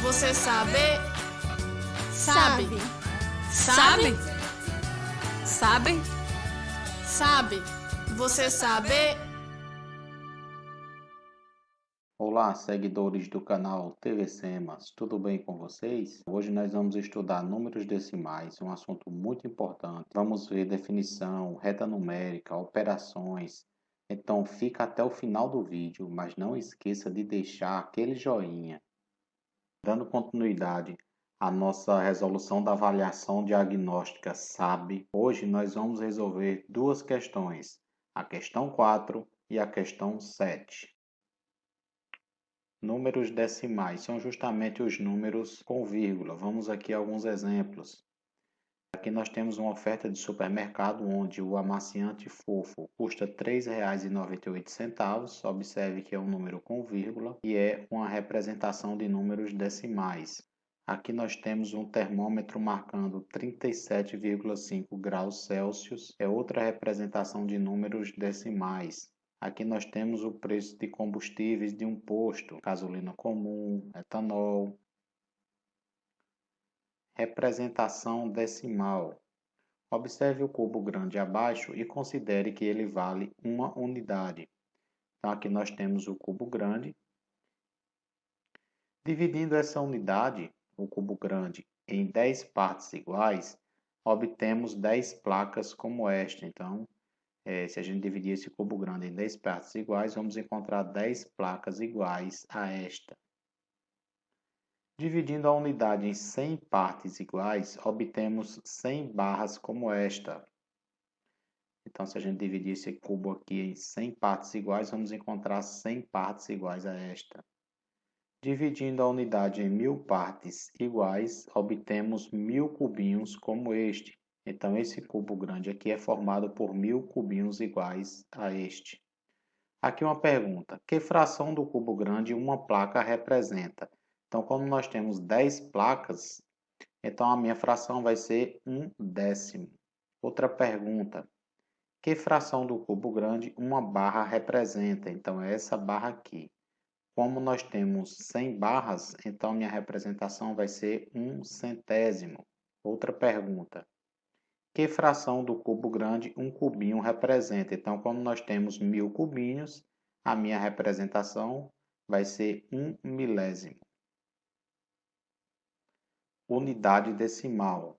Você sabe? Sabe? Sabe? Sabe? Sabe? Você sabe? Olá, seguidores do canal TV Semas, tudo bem com vocês? Hoje nós vamos estudar números decimais, um assunto muito importante. Vamos ver definição, reta numérica, operações. Então fica até o final do vídeo, mas não esqueça de deixar aquele joinha. Dando continuidade à nossa resolução da avaliação diagnóstica SAB, hoje nós vamos resolver duas questões, a questão 4 e a questão 7. Números decimais são justamente os números com vírgula. Vamos aqui a alguns exemplos. Aqui nós temos uma oferta de supermercado onde o amaciante fofo custa R$ 3,98. Observe que é um número com vírgula e é uma representação de números decimais. Aqui nós temos um termômetro marcando 37,5 graus Celsius. É outra representação de números decimais. Aqui nós temos o preço de combustíveis de um posto, gasolina comum, etanol. Representação decimal. Observe o cubo grande abaixo e considere que ele vale uma unidade. Então aqui nós temos o cubo grande. Dividindo essa unidade, o cubo grande, em 10 partes iguais, obtemos 10 placas como esta. Então, se a gente dividir esse cubo grande em 10 partes iguais, vamos encontrar 10 placas iguais a esta. Dividindo a unidade em 100 partes iguais, obtemos 100 barras como esta. Então, se a gente dividir esse cubo aqui em 100 partes iguais, vamos encontrar 100 partes iguais a esta. Dividindo a unidade em 1000 partes iguais, obtemos 1000 cubinhos como este. Então, esse cubo grande aqui é formado por 1000 cubinhos iguais a este. Aqui uma pergunta: que fração do cubo grande uma placa representa? Então, como nós temos 10 placas, então a minha fração vai ser 1/10. Outra pergunta: que fração do cubo grande uma barra representa? Então, é essa barra aqui. Como nós temos 100 barras, então minha representação vai ser 1/100. Outra pergunta: que fração do cubo grande um cubinho representa? Então, como nós temos 1000 cubinhos, a minha representação vai ser 1/1000. Unidade decimal.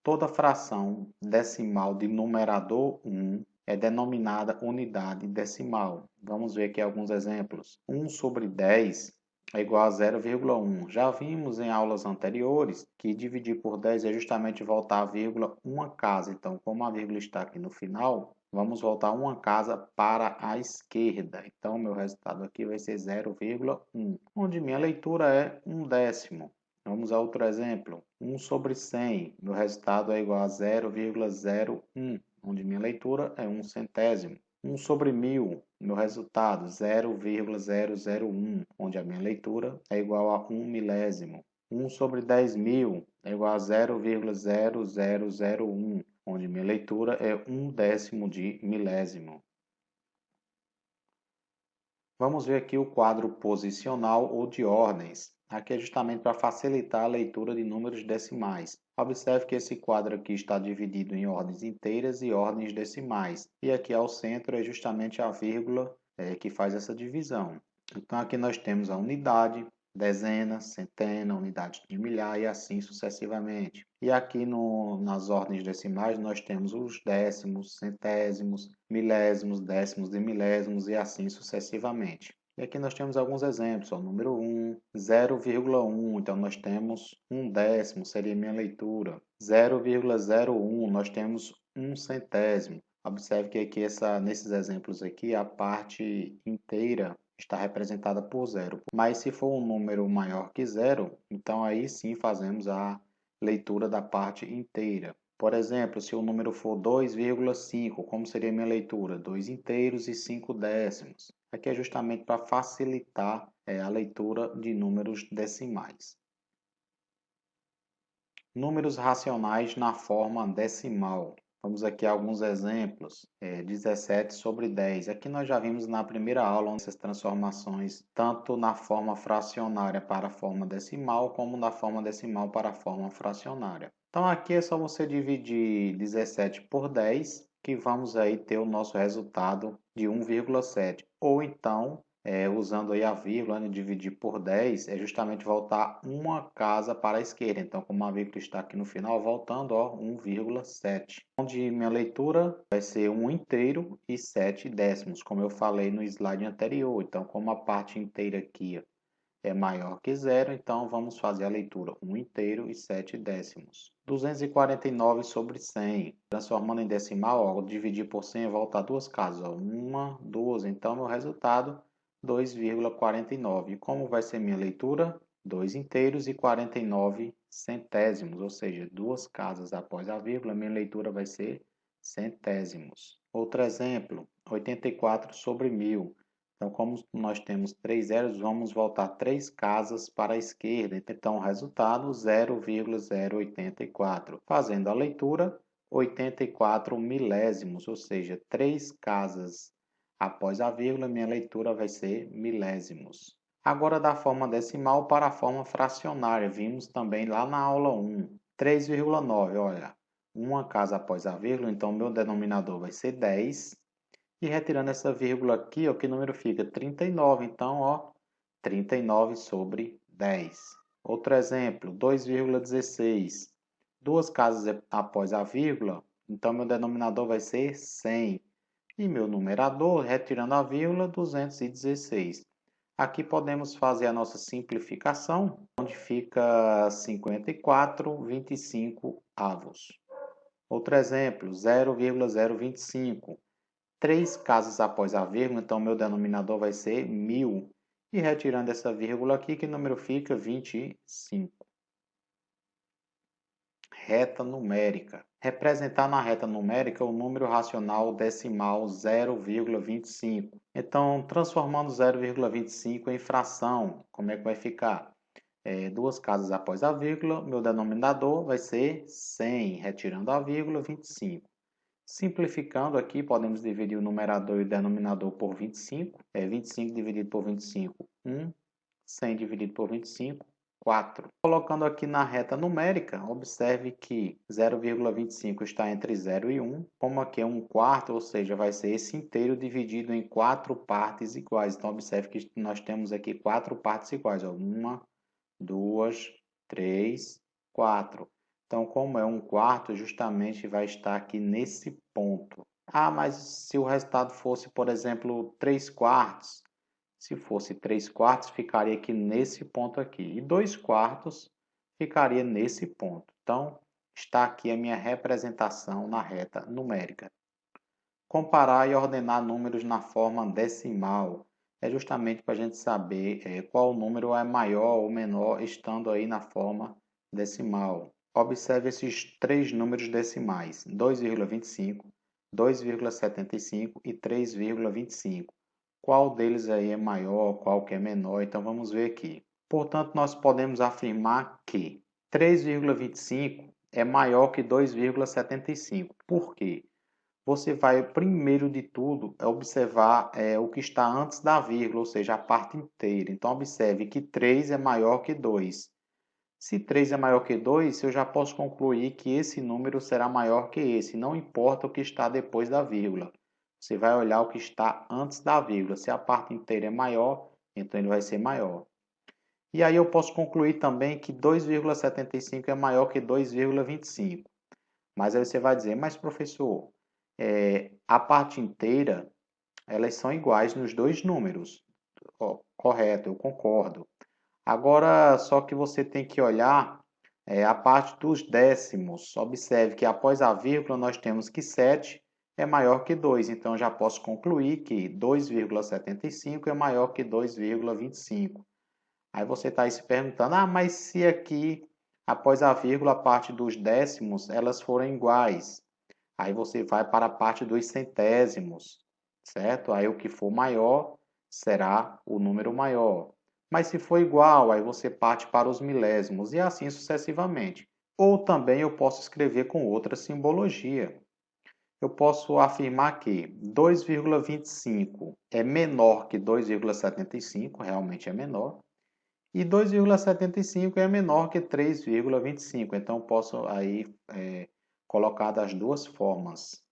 Toda fração decimal de numerador 1 é denominada unidade decimal. Vamos ver aqui alguns exemplos. 1 sobre 10 é igual a 0,1. Já vimos em aulas anteriores que dividir por 10 é justamente voltar a vírgula uma casa. Então, como a vírgula está aqui no final, vamos voltar uma casa para a esquerda. Então, meu resultado aqui vai ser 0,1, onde minha leitura é 1/10. Vamos a outro exemplo. 1 sobre 100. Meu resultado é igual a 0,01, onde minha leitura é 1/100. 1 sobre 1000. Meu resultado 0,001, onde a minha leitura é igual a 1/1000. 1 sobre 10.000 é igual a 0,0001, onde minha leitura é 1/10 de milésimo. Vamos ver aqui o quadro posicional ou de ordens. Aqui é justamente para facilitar a leitura de números decimais. Observe que esse quadro aqui está dividido em ordens inteiras e ordens decimais. E aqui ao centro é justamente a vírgula que faz essa divisão. Então aqui nós temos a unidade, dezena, centena, unidade de milhar e assim sucessivamente. E aqui nas ordens decimais nós temos os décimos, centésimos, milésimos, décimos de milésimos e assim sucessivamente. E aqui nós temos alguns exemplos, o número 1, 0,1, então nós temos 1/10, seria minha leitura. 0,01, nós temos 1/100. Observe que aqui nesses exemplos aqui a parte inteira está representada por 0. Mas se for um número maior que 0, então aí sim fazemos a leitura da parte inteira. Por exemplo, se o número for 2,5, como seria a minha leitura? 2 inteiros e 5 décimos. Aqui é justamente para facilitar a leitura de números decimais. Números racionais na forma decimal. Vamos aqui a alguns exemplos. 17 sobre 10. Aqui nós já vimos na primeira aula essas transformações, tanto na forma fracionária para a forma decimal, como na forma decimal para a forma fracionária. Então aqui é só você dividir 17 por 10, que vamos aí ter o nosso resultado de 1,7. Ou então, usando aí a vírgula, né, dividir por 10, é justamente voltar uma casa para a esquerda. Então, como a vírgula está aqui no final, voltando, ó, 1,7. Onde minha leitura vai ser 1 inteiro e 7 décimos, como eu falei no slide anterior. Então, como a parte inteira aqui é maior que zero, então vamos fazer a leitura 1 inteiro e 7 décimos. 249 sobre 100. Transformando em decimal, ó, dividir por 100 é voltar duas casas. Ó, 1, 2. Então, meu resultado, 2,49. E como vai ser minha leitura? 2 inteiros e 49 centésimos, ou seja, duas casas após a vírgula, minha leitura vai ser centésimos. Outro exemplo, 84 sobre 1000. Então, como nós temos 3 zeros, vamos voltar 3 casas para a esquerda. Então, o resultado, 0,084. Fazendo a leitura, 84 milésimos, ou seja, 3 casas após a vírgula, minha leitura vai ser milésimos. Agora, da forma decimal para a forma fracionária, vimos também lá na aula 1. 3,9, olha, uma casa após a vírgula, então meu denominador vai ser 10. E retirando essa vírgula aqui, ó, que número fica? 39. Então, ó, 39 sobre 10. Outro exemplo, 2,16. Duas casas após a vírgula, então meu denominador vai ser 100. E meu numerador, retirando a vírgula, 216. Aqui podemos fazer a nossa simplificação, onde fica 54,25 avos. Outro exemplo, 0,025. 3 casas após a vírgula, então meu denominador vai ser 1000. E retirando essa vírgula aqui, que número fica? 25. Reta numérica. Representar na reta numérica o número racional decimal 0,25. Então, transformando 0,25 em fração, como é que vai ficar? Duas casas após a vírgula, meu denominador vai ser 100, retirando a vírgula, 25. Simplificando aqui, podemos dividir o numerador e o denominador por 25. 25 dividido por 25, 1. 100 dividido por 25, 4. Colocando aqui na reta numérica, observe que 0,25 está entre 0 e 1. Como aqui é 1/4, ou seja, vai ser esse inteiro dividido em 4 partes iguais. Então, observe que nós temos aqui 4 partes iguais. 1, 2, 3, 4. Então, como é 1/4, justamente vai estar aqui nesse ponto. Ah, mas se o resultado fosse, por exemplo, 3/4, se fosse 3/4, ficaria aqui nesse ponto aqui. E 2/4 ficaria nesse ponto. Então, está aqui a minha representação na reta numérica. Comparar e ordenar números na forma decimal. É justamente para a gente saber qual número é maior ou menor estando aí na forma decimal. Observe esses três números decimais, 2,25, 2,75 e 3,25. Qual deles aí é maior, qual que é menor? Então vamos ver aqui. Portanto, nós podemos afirmar que 3,25 é maior que 2,75. Por quê? Você vai, primeiro de tudo, observar o que está antes da vírgula, ou seja, a parte inteira. Então, observe que 3 é maior que 2. Se 3 é maior que 2, eu já posso concluir que esse número será maior que esse, não importa o que está depois da vírgula. Você vai olhar o que está antes da vírgula. Se a parte inteira é maior, então ele vai ser maior. E aí eu posso concluir também que 2,75 é maior que 2,25. Mas aí você vai dizer, mas professor, a parte inteira, elas são iguais nos dois números. Correto, eu concordo. Agora, só que você tem que olhar a parte dos décimos. Observe que após a vírgula nós temos que 7 é maior que 2. Então, já posso concluir que 2,75 é maior que 2,25. Aí você está aí se perguntando, mas se aqui, após a vírgula, a parte dos décimos, elas forem iguais. Aí você vai para a parte dos centésimos, certo? Aí o que for maior será o número maior. Mas se for igual, aí você parte para os milésimos e assim sucessivamente. Ou também eu posso escrever com outra simbologia. eu posso afirmar que 2,25 é menor que 2,75, realmente é menor, e 2,75 é menor que 3,25. Então, eu posso aí colocar das duas formas.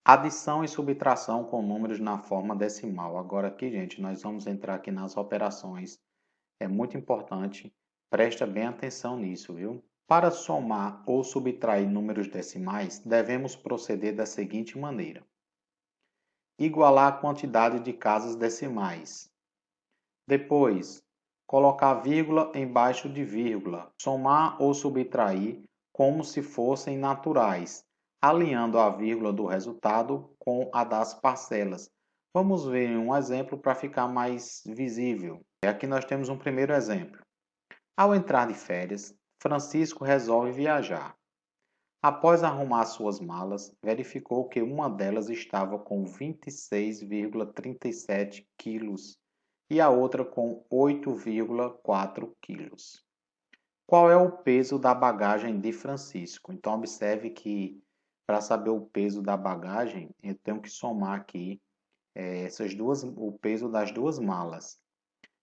Adição e subtração com números na forma decimal. Agora aqui, gente, nós vamos entrar aqui nas operações. É muito importante, presta bem atenção nisso, viu? Para somar ou subtrair números decimais, devemos proceder da seguinte maneira: igualar a quantidade de casas decimais. Depois, colocar vírgula embaixo de vírgula, somar ou subtrair como se fossem naturais, alinhando a vírgula do resultado com a das parcelas. Vamos ver um exemplo para ficar mais visível. Aqui nós temos um primeiro exemplo. Ao entrar de férias, Francisco resolve viajar. Após arrumar suas malas, verificou que uma delas estava com 26,37 quilos e a outra com 8,4 quilos. Qual é o peso da bagagem de Francisco? Então, observe que para saber o peso da bagagem, eu tenho que somar aqui o peso das duas malas.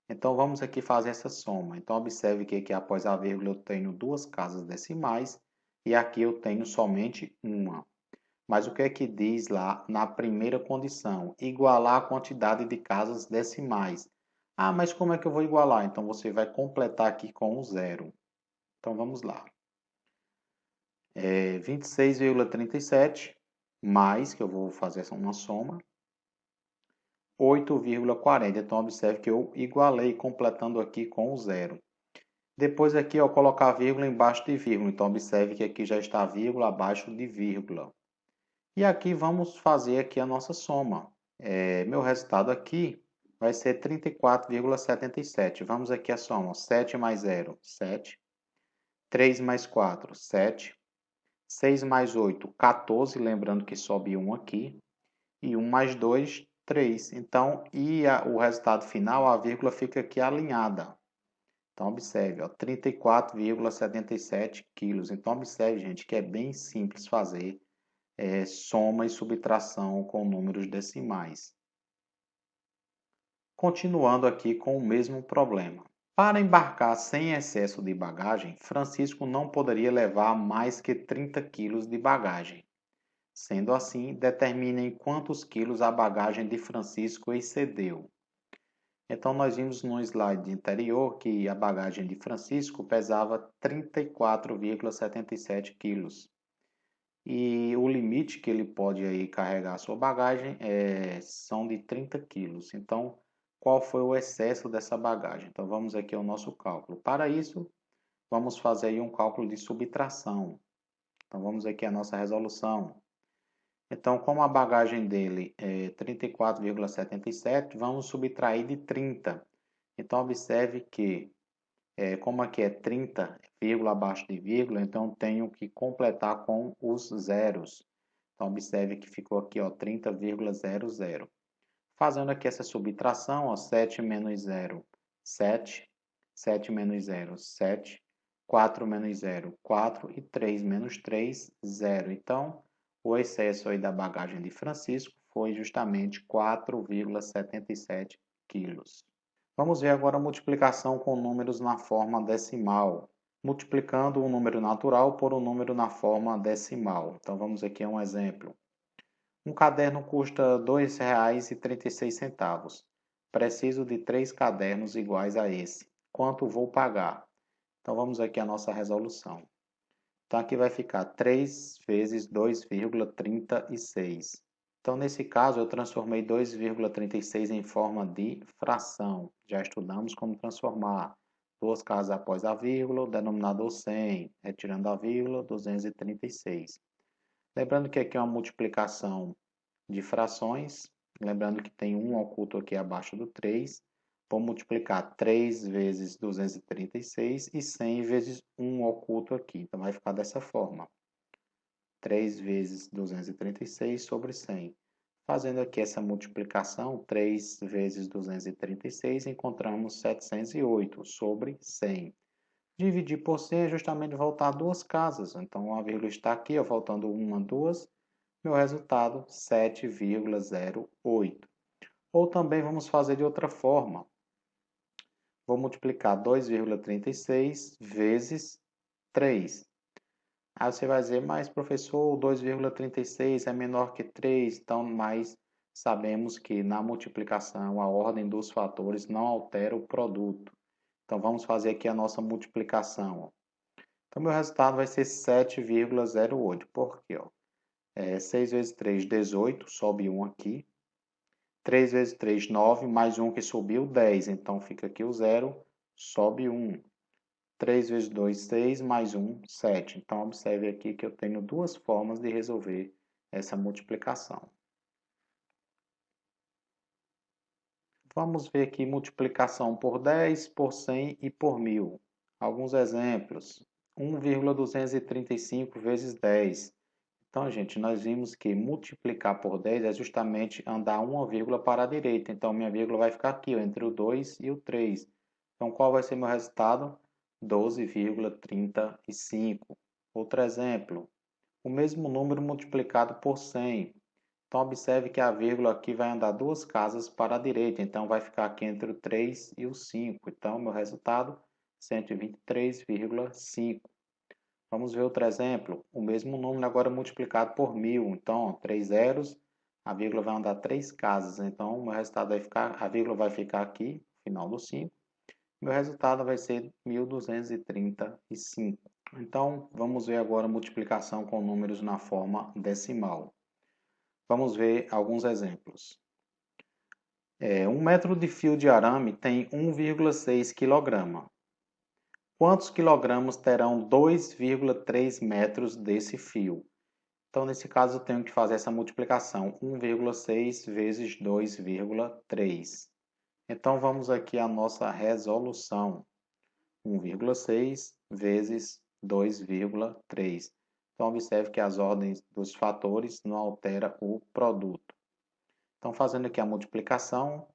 Então, vamos aqui fazer essa soma. Então, observe que aqui após a vírgula eu tenho duas casas decimais e aqui eu tenho somente uma. Mas o que é que diz lá na primeira condição? Igualar a quantidade de casas decimais. Ah, mas como é que eu vou igualar? Então, você vai completar aqui com o zero. Então, vamos lá. 26,37 mais, que eu vou fazer uma soma, 8,40. Então, observe que eu igualei completando aqui com o zero. Depois aqui, eu colocar vírgula embaixo de vírgula. Então, observe que aqui já está vírgula abaixo de vírgula. E aqui vamos fazer aqui a nossa soma. Meu resultado aqui vai ser 34,77. Vamos aqui a soma. 7 mais 0, 7. 3 mais 4, 7. 6 mais 8, 14. Lembrando que sobe 1 aqui. E 1 mais 2, 3. Então, o resultado final, a vírgula fica aqui alinhada. Então, observe, 34,77 quilos. Então, observe, gente, que é bem simples fazer soma e subtração com números decimais. Continuando aqui com o mesmo problema. Para embarcar sem excesso de bagagem, Francisco não poderia levar mais que 30 quilos de bagagem. Sendo assim, determine em quantos quilos a bagagem de Francisco excedeu. Então, nós vimos no slide anterior que a bagagem de Francisco pesava 34,77 quilos. E o limite que ele pode aí carregar a sua bagagem são de 30 quilos. Então, qual foi o excesso dessa bagagem? Então, vamos aqui ao nosso cálculo. Para isso, vamos fazer aí um cálculo de subtração. Então, vamos aqui à nossa resolução. Então, como a bagagem dele é 34,77, vamos subtrair de 30. Então, observe que, como aqui é 30, vírgula abaixo de vírgula, então tenho que completar com os zeros. Então, observe que ficou aqui, 30,00. Fazendo aqui essa subtração, 7 menos 0, 7. 7 menos 0, 7. 4 menos 0, 4. E 3 menos 3, 0. Então, o excesso aí da bagagem de Francisco foi justamente 4,77 quilos. Vamos ver agora a multiplicação com números na forma decimal. Multiplicando um número natural por um número na forma decimal. Então, vamos aqui a um exemplo. Um caderno custa R$ 2,36. Preciso de 3 cadernos iguais a esse. Quanto vou pagar? Então, vamos aqui à nossa resolução. Então, aqui vai ficar 3 vezes 2,36. Então, nesse caso, eu transformei 2,36 em forma de fração. Já estudamos como transformar. Duas casas após a vírgula, o denominador 100. Retirando a vírgula, 236. Lembrando que aqui é uma multiplicação de frações. Lembrando que tem 1 oculto aqui abaixo do 3. Vou multiplicar 3 vezes 236 e 100 vezes 1 oculto aqui. Então, vai ficar dessa forma. 3 vezes 236 sobre 100. Fazendo aqui essa multiplicação, 3 vezes 236, encontramos 708 sobre 100. Dividir por 100 é justamente voltar duas casas. Então, a vírgula está aqui, ó, faltando uma, duas. Meu resultado, 7,08. Ou também vamos fazer de outra forma. Vou multiplicar 2,36 vezes 3. Aí você vai dizer, mas professor, 2,36 é menor que 3, então mais sabemos que na multiplicação a ordem dos fatores não altera o produto. Então vamos fazer aqui a nossa multiplicação. Então meu resultado vai ser 7,08. Por quê? 6 vezes 3, 18, sobe 1 aqui. 3 vezes 3, 9, mais 1 que subiu, 10. Então fica aqui o 0, sobe 1. 3 vezes 2, 6, mais 1, 7. Então, observe aqui que eu tenho duas formas de resolver essa multiplicação. Vamos ver aqui multiplicação por 10, por 100 e por 1000. Alguns exemplos. 1,235 vezes 10. Então, gente, nós vimos que multiplicar por 10 é justamente andar uma vírgula para a direita. Então, minha vírgula vai ficar aqui, ó, entre o 2 e o 3. Então, qual vai ser meu resultado? 12,35. Outro exemplo, o mesmo número multiplicado por 100. Então, observe que a vírgula aqui vai andar duas casas para a direita. Então, vai ficar aqui entre o 3 e o 5. Então, meu resultado, 123,5. Vamos ver outro exemplo. O mesmo número agora multiplicado por 1000. Então, 3 zeros, a vírgula vai andar 3 casas. Então, o meu resultado vai ficar, a vírgula vai ficar aqui, no final do 5. Meu resultado vai ser 1235. Então, vamos ver agora a multiplicação com números na forma decimal. Vamos ver alguns exemplos. 1 metro de fio de arame tem 1,6 kg. Quantos quilogramas terão 2,3 metros desse fio? Então, nesse caso, eu tenho que fazer essa multiplicação. 1,6 vezes 2,3. Então, vamos aqui à nossa resolução. 1,6 vezes 2,3. Então, observe que as ordens dos fatores não alteram o produto. Então, fazendo aqui a multiplicação,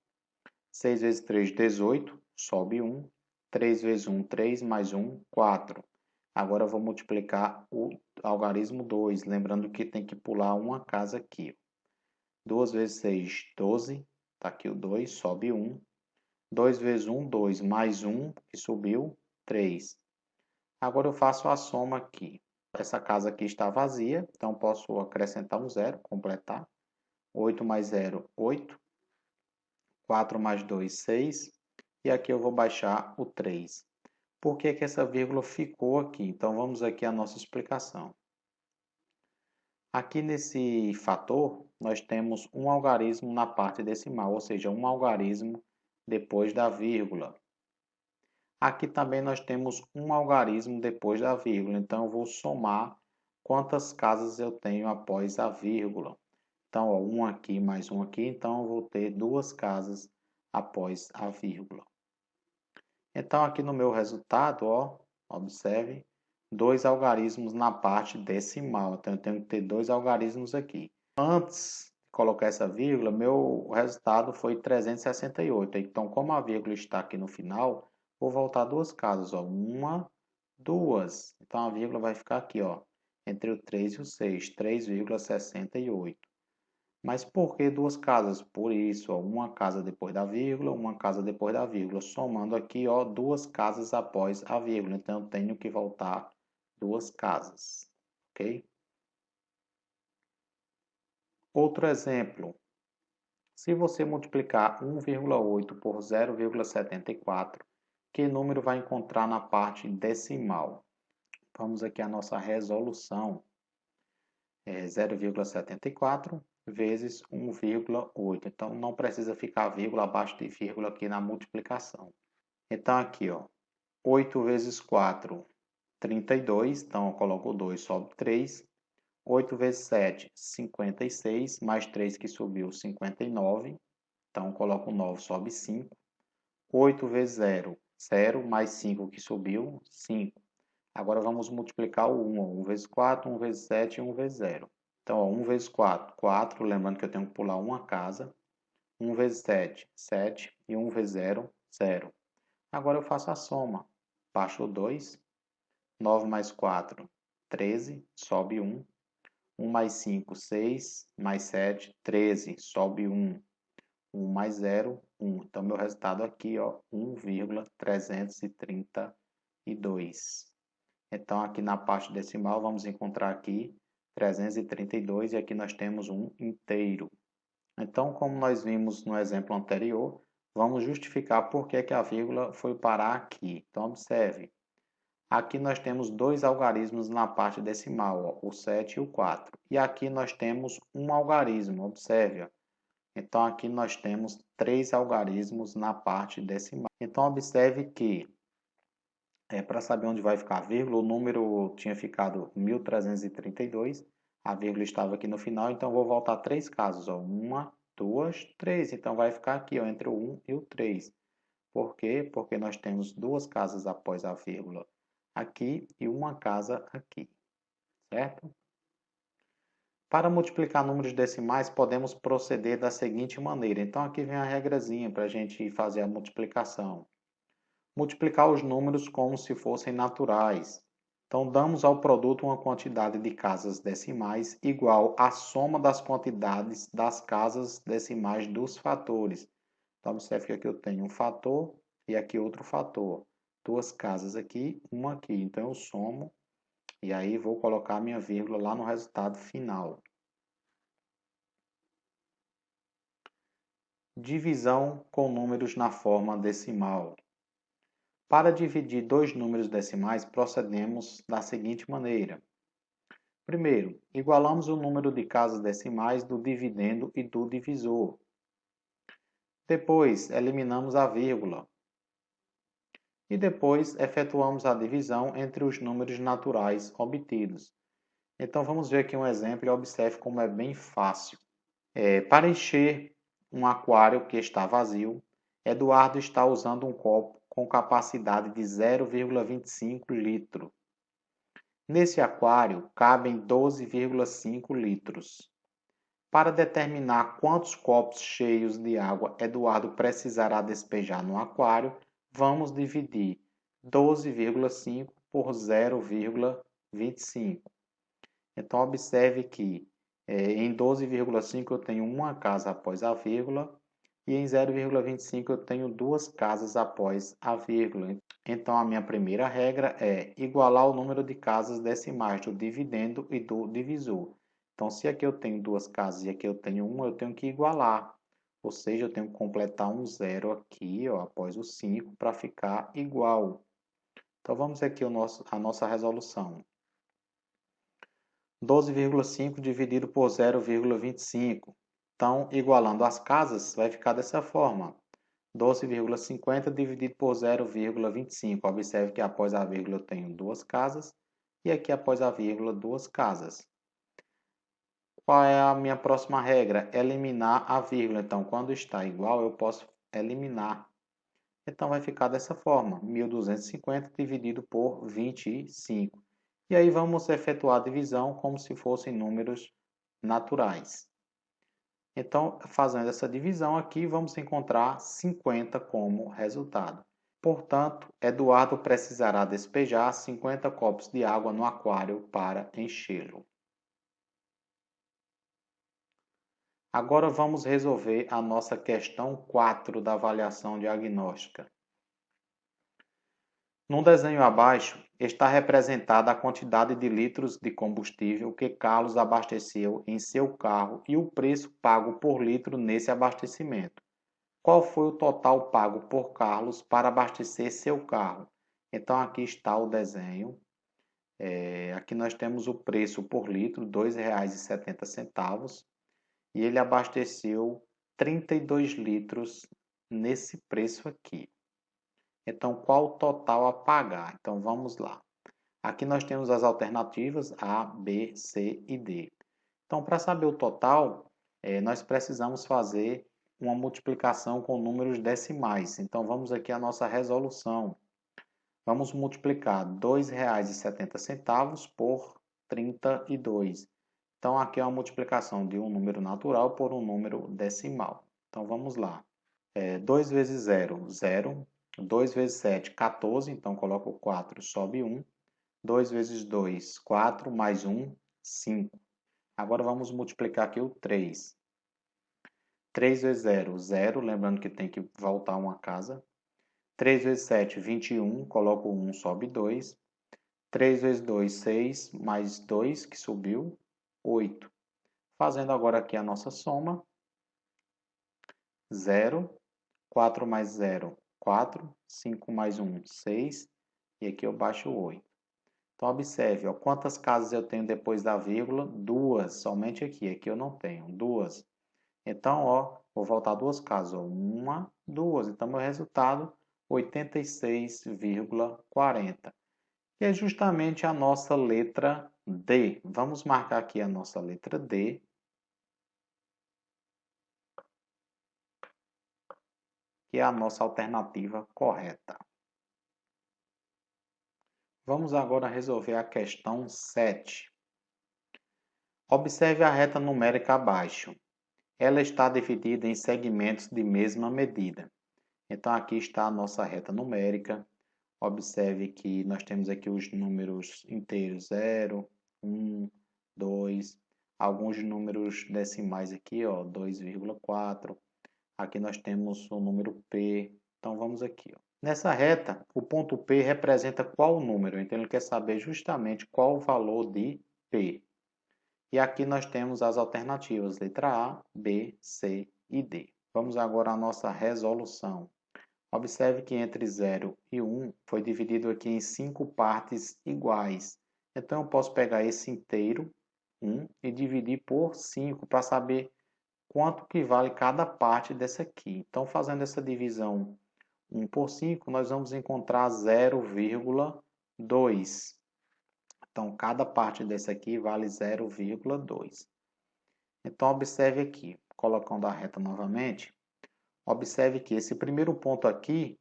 6 vezes 3, 18, sobe 1. 3 vezes 1, 3, mais 1, 4. Agora, eu vou multiplicar o algarismo 2, lembrando que tem que pular uma casa aqui. 2 vezes 6, 12. Está aqui o 2, sobe 1. 2 vezes 1, 2, mais 1, que subiu, 3. Agora eu faço a soma aqui. Essa casa aqui está vazia, então posso acrescentar um zero, completar. 8 mais 0, 8. 4 mais 2, 6. E aqui eu vou baixar o 3. Por que que essa vírgula ficou aqui? Então vamos aqui à nossa explicação. Aqui nesse fator, nós temos um algarismo na parte decimal, ou seja, um algarismo depois da vírgula. Aqui também nós temos um algarismo depois da vírgula, então eu vou somar quantas casas eu tenho após a vírgula. Então, ó, um aqui mais um aqui, então eu vou ter duas casas após a vírgula. Então, aqui no meu resultado, ó, observe, dois algarismos na parte decimal. Então, eu tenho que ter dois algarismos aqui. Antes de colocar essa vírgula, meu resultado foi 368. Então, como a vírgula está aqui no final, vou voltar duas casas, ó, uma, duas. Então, a vírgula vai ficar aqui, ó, entre o 3 e o 6, 3,68. Mas por que duas casas? Por isso, ó, uma casa depois da vírgula, uma casa depois da vírgula. Somando aqui, ó, duas casas após a vírgula. Então, eu tenho que voltar duas casas. Ok? Outro exemplo. Se você multiplicar 1,8 por 0,74, que número vai encontrar na parte decimal? Vamos aqui à nossa resolução. 0,74 vezes 1,8. Então, não precisa ficar vírgula abaixo de vírgula aqui na multiplicação. Então, aqui, ó, 8 vezes 4, 32. Então, eu coloco 2, sobe 3. 8 vezes 7, 56. Mais 3 que subiu, 59. Então, eu coloco 9, sobe 5. 8 vezes 0, 0. Mais 5 que subiu, 5. Agora, vamos multiplicar o 1. 1 vezes 4, 1 vezes 7 e 1 vezes 0. Então, ó, 1 vezes 4, 4, lembrando que eu tenho que pular uma casa. 1 vezes 7, 7. E 1 vezes 0, 0. Agora eu faço a soma. baixou 2. 9 mais 4, 13, sobe 1. 1 mais 5, 6, mais 7, 13, sobe 1. 1 mais 0, 1. Então, meu resultado aqui, ó, 1,332. Então, aqui na parte decimal, vamos encontrar aqui 332 e aqui nós temos um inteiro. Então, como nós vimos no exemplo anterior, vamos justificar por que a vírgula foi parar aqui. Então, observe. Aqui nós temos dois algarismos na parte decimal, ó, o 7 e o 4. E aqui nós temos um algarismo, observe. Ó. Então, aqui nós temos 3 algarismos na parte decimal. Então, observe que, para saber onde vai ficar a vírgula, o número tinha ficado 1332, a vírgula estava aqui no final, então vou voltar 3 casas. Ó, 1, 2, 3. Então, vai ficar aqui ó, entre o 1 e o 3. Por quê? Porque nós temos 2 casas após a vírgula aqui e uma casa aqui, certo? Para multiplicar números decimais, podemos proceder da seguinte maneira. Então, aqui vem a regrazinha para a gente fazer a multiplicação. Multiplicar os números como se fossem naturais. Então, damos ao produto uma quantidade de casas decimais igual à soma das quantidades das casas decimais dos fatores. Então, observe que aqui eu tenho um fator e aqui outro fator. 2 casas aqui, uma aqui. Então, eu somo e aí vou colocar a minha vírgula lá no resultado final. Divisão com números na forma decimal. Para dividir dois números decimais, procedemos da seguinte maneira. Primeiro, igualamos o número de casas decimais do dividendo e do divisor. Depois, eliminamos a vírgula. E depois, efetuamos a divisão entre os números naturais obtidos. Então, vamos ver aqui um exemplo e observe como é bem fácil. Para encher um aquário que está vazio, Eduardo está usando um copo com capacidade de 0,25 litro. Nesse aquário cabem 12,5 litros. Para determinar quantos copos cheios de água Eduardo precisará despejar no aquário, vamos dividir 12,5 por 0,25. Então, observe que em 12,5 eu tenho uma casa após a vírgula e em 0,25 eu tenho 2 casas após a vírgula. Então, a minha primeira regra é igualar o número de casas decimais do dividendo e do divisor. Então, se aqui eu tenho 2 casas e aqui eu tenho 1, eu tenho que igualar. Ou seja, eu tenho que completar um zero aqui, ó, após o 5, para ficar igual. Então, vamos aqui a nossa resolução. 12,5 dividido por 0,25. Então, igualando as casas, vai ficar dessa forma. 12,50 dividido por 0,25. Observe que após a vírgula eu tenho 2 casas e aqui após a vírgula 2 casas. Qual é a minha próxima regra? Eliminar a vírgula. Então, quando está igual, eu posso eliminar. Então, vai ficar dessa forma. 1.250 dividido por 25. E aí vamos efetuar a divisão como se fossem números naturais. Então, fazendo essa divisão aqui, vamos encontrar 50 como resultado. Portanto, Eduardo precisará despejar 50 copos de água no aquário para enchê-lo. Agora vamos resolver a nossa questão 4 da avaliação diagnóstica. No desenho abaixo está representada a quantidade de litros de combustível que Carlos abasteceu em seu carro e o preço pago por litro nesse abastecimento. Qual foi o total pago por Carlos para abastecer seu carro? Então, aqui está o desenho. Aqui nós temos o preço por litro, R$ 2,70. E ele abasteceu 32 litros nesse preço aqui. Então, qual o total a pagar? Então, vamos lá. Aqui nós temos as alternativas A, B, C e D. Então, para saber o total, nós precisamos fazer uma multiplicação com números decimais. Então, vamos aqui à nossa resolução. Vamos multiplicar R$ 2,70 por 32. Então, aqui é uma multiplicação de um número natural por um número decimal. Então, vamos lá. 2 vezes 0, 0. 2 vezes 7, 14, então coloco 4, sobe 1. 2 vezes 2, 4, mais 1, 5. Agora vamos multiplicar aqui o 3. 3 vezes 0, 0, lembrando que tem que voltar uma casa. 3 vezes 7, 21, coloco 1, sobe 2. 3 vezes 2, 6, mais 2, que subiu, 8. Fazendo agora aqui a nossa soma. 0, 4 mais 0, 4, 5 mais 1, 6, e aqui eu baixo 8. Então, observe, ó, quantas casas eu tenho depois da vírgula? 2, somente aqui. Aqui eu não tenho, 2. Então, ó, vou voltar 2 casas. Ó, 1, 2. Então, meu resultado, 86,40. Que é justamente a nossa letra D. Vamos marcar aqui a nossa letra D. Que é a nossa alternativa correta. Vamos agora resolver a questão 7. Observe a reta numérica abaixo. Ela está dividida em segmentos de mesma medida. Então, aqui está a nossa reta numérica. Observe que nós temos aqui os números inteiros 0, 1, 2, alguns números decimais aqui, ó, 2,4. Aqui nós temos o número P. Então, vamos aqui, ó. Nessa reta, o ponto P representa qual número? Então, ele quer saber justamente qual o valor de P. E aqui nós temos as alternativas, letra A, B, C e D. Vamos agora à nossa resolução. Observe que entre 0 e 1 foi dividido aqui em 5 partes iguais. Então, eu posso pegar esse inteiro, 1, e dividir por 5 para saber quanto que vale cada parte dessa aqui. Então, fazendo essa divisão 1 por 5, nós vamos encontrar 0,2. Então, cada parte desse aqui vale 0,2. Então, observe aqui, colocando a reta novamente, observe que esse primeiro ponto aqui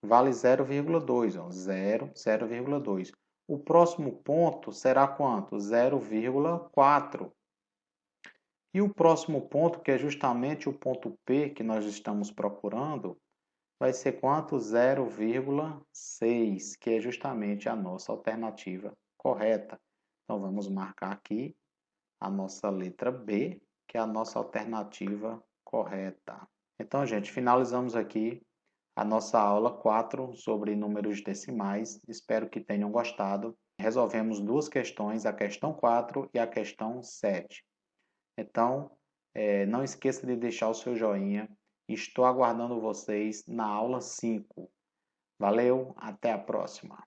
vale 0,2, ó, 0,2. O próximo ponto será quanto? 0,4. E o próximo ponto, que é justamente o ponto P que nós estamos procurando, vai ser quanto? 0,6, que é justamente a nossa alternativa correta. Então, vamos marcar aqui a nossa letra B, que é a nossa alternativa correta. Então, gente, finalizamos aqui a nossa aula 4 sobre números decimais. Espero que tenham gostado. Resolvemos duas questões, a questão 4 e a questão 7. Então, não esqueça de deixar o seu joinha. Estou aguardando vocês na aula 5. Valeu, até a próxima.